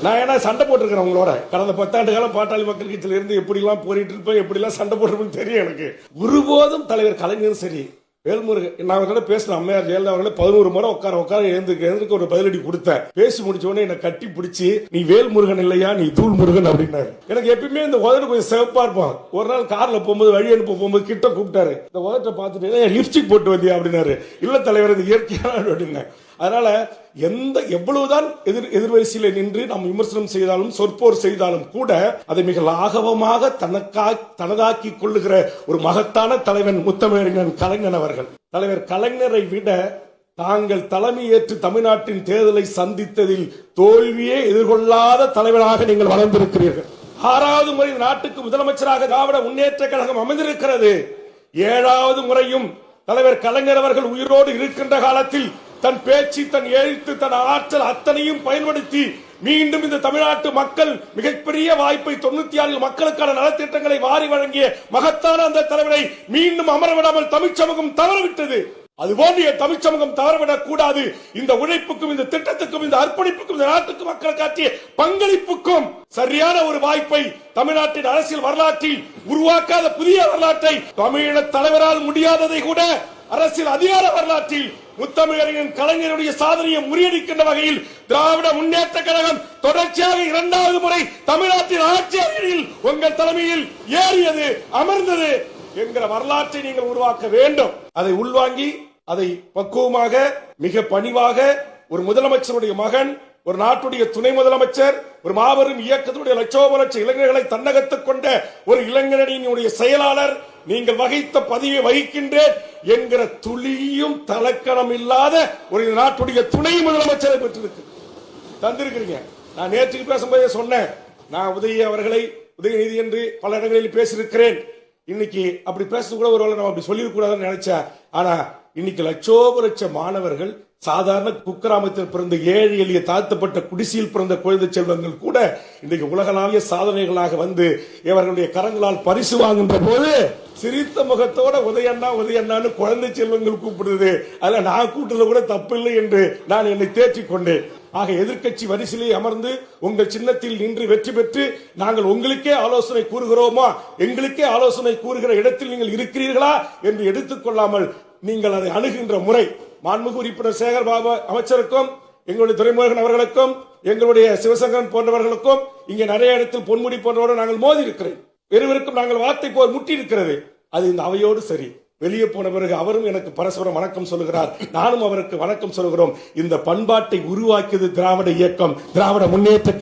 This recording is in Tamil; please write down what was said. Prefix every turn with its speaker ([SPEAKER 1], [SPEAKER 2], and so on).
[SPEAKER 1] நான் ஏன்னா சண்டை போட்டிருக்கிறேன் உங்களோட கடந்த 10 ஆண்டு காலம் பாட்டாளி மக்கள் கட்சியில இருந்து எப்படிலாம் போரிட்டு இருப்பேன், எப்படிலாம் சண்டை போட்டிருப்பேன்னு தெரியும் எனக்கு. ஒருபோதும் தலைவர் கலைஞரும் சரி, வேல்முருகன் நான் அவர்கிட்ட பேசின அம்மையார் ஜெயலலிதா அவர்களே 11 முறை உட்கார எழுந்துக்கு ஒரு பதிலடி கொடுத்தேன். பேசி முடிச்ச உடனே என்ன கட்டி பிடிச்சி, நீ வேல்முருகன் இல்லையா, நீ தூள் முருகன் அப்படின்னாரு. எனக்கு எப்பயுமே இந்த உதடு கொஞ்சம் சிவப்பா இருப்பான். ஒரு நாள் கார்ல போகும்போது வழி அனுப்ப போகும்போது கிட்ட கூப்பிட்டாரு, இந்த உதட்டை பார்த்துட்டு லிப்ஸ்டிக் போட்டு வந்தியா அப்படின்னாரு. இல்ல தலைவர், இது இயற்கையான அப்படின்னு. அதனால எவ்வளவுதான் எதிர்வரிசையில் நின்று நாம் விமர்சனம் செய்தாலும் சொற்போர் செய்தாலும் கூட அதை மிக லாகவமாக தனதாக்கி கொள்ளுகிற ஒரு மகத்தான தலைவன் முத்தமிழறிஞர் கலைஞர் அவர்கள். தலைவர் கலைஞரை விட தாங்கள் தலைமையேற்று தமிழ்நாட்டின் தேர்தலை சந்தித்ததில் தோல்வியே எதிர்கொள்ளாத தலைவராக நீங்கள் வளர்ந்திருக்கிறீர்கள். 6வது முறை நாட்டுக்கு முதலமைச்சராக திராவிட முன்னேற்ற கழகம் அமைந்திருக்கிறது. 7வது முறையும் தலைவர் கலைஞர் அவர்கள் உயிரோடு இருக்கின்ற காலத்தில் தன் பேச்சு, தன் எழுத்து, தன் ஆற்றல் அத்தனையும் பயன்படுத்தி மீண்டும் இந்த தமிழ்நாட்டு மக்கள் மிகப்பெரிய வாய்ப்பை 96 மக்களுக்கான நலத்திட்டங்களை வாரி வழங்கிய மகத்தான அந்த தலைவரை மீண்டும் அமரவிடாமல் தமிழ் சமூகம் தவறவிட்டது. அதுபோன்று தமிழ் சமூகம் தவறவிடக் கூடாது. இந்த உழைப்புக்கும், இந்த திட்டத்துக்கும், இந்த அர்ப்பணிப்புக்கும், இந்த நாட்டுக்கு மக்கள் காட்டிய பங்களிப்புக்கும் சரியான ஒரு வாய்ப்பை தமிழ்நாட்டின் அரசியல் வரலாற்றில் உருவாக்காத புதிய வரலாற்றை தமிழீழ தலைவரால் முடியாததை கூட அரசியல் அதிகார வரலாற்றில் முத்தமிழறிஞர் கலைஞருடைய சாதனையை முறியடிக்கின்ற வகையில் திராவிட முன்னேற்ற கழகம் தொடர்ச்சியாக 2வது முறை தமிழ்நாட்டின் ஆட்சியில் உங்கள் தலைமையில் ஏறியது, அமர்ந்தது என்கிற வரலாற்றை நீங்கள் உருவாக்க வேண்டும். அதை உள்வாங்கி அதை பக்குவமாக, மிக பணிவாக ஒரு முதலமைச்சருடைய மகன், ஒரு நாட்டுடைய துணை முதலமைச்சர், ஒரு மாபெரும் இயக்கத்துடைய லட்சோப லட்ச இளைஞர்களை தன்னகத்துக் கொண்ட ஒரு இளைஞரணியினுடைய செயலாளர், நீங்கள் வகித்த பதவியை வகிக்கின்றேன் என்கிற துளியும் தலக்கணம் இல்லாத ஒரு நாட்டுடைய துணை முதலமைச்சரை பெற்றிருக்கு தந்திருக்கிறீங்க. நான் நேற்று பேசும்போதே சொன்னேன், நான் உதயநிதி என்று பல இடங்களில் பேசியிருக்கிறேன். இன்னைக்கு அப்படி பேச கூட ஒரு நம்ம அப்படி சொல்லிடக்கூடாதுன்னு நினைச்சேன். ஆனா இன்னைக்கு லட்சோப லட்ச மாணவர்கள், சாதாரண குக்கிராமத்தில் பிறந்த ஏழை எளிய தாழ்த்தப்பட்ட குடிசையில் பிறந்த குழந்தை செல்வங்கள் கூட இன்றைக்கு உலகளாவிய சாதனைகளாக வந்து இவர்களுடைய கரங்களால் பரிசு வாங்குகின்ற போது சிரித்த முகத்தோட உதயண்ணான்னு குழந்தை செல்வங்கள் கூப்பிடுது. அதுல நான் கூட்டுறது கூட தப்பில்லை என்று நான் என்னை தேற்றிக் கொண்டேன். ஆக எதிர்க்கட்சி வரிசையிலே அமர்ந்து உங்கள் சின்னத்தில் நின்று வெற்றி பெற்று நாங்கள் உங்களுக்கே ஆலோசனை கூறுகிறோமா, எங்களுக்கே ஆலோசனை கூறுகிற இடத்தில் நீங்கள் இருக்கிறீர்களா என்று எடுத்துக்கொள்ளாமல் நீங்கள் அதை அணுகின்ற முறை, மாண்புமிகு உறுப்பினர் சேகர் பாபு அமைச்சருக்கும், எங்களுடைய துரைமுருகன் அவர்களுக்கும், எங்களுடைய சிவசங்கரன் போன்றவர்களுக்கும், இங்கே நிறைய இடத்தில் பொன்முடி போன்றவரோடு நாங்கள் மோதி இருக்கிறேன். இருவருக்கும் நாங்கள் வார்த்தை போர் முட்டி இருக்கிறது. அது இந்த அவையோடு சரி. வெளியே போன பிறகு அவரும் எனக்கு பரஸ்பரம் வணக்கம் சொல்லுகிறார், நானும் அவருக்கு வணக்கம் சொல்கிறோம். இந்த பண்பாட்டை உருவாக்கியது திராவிட இயக்கம், திராவிட முன்னேற்ற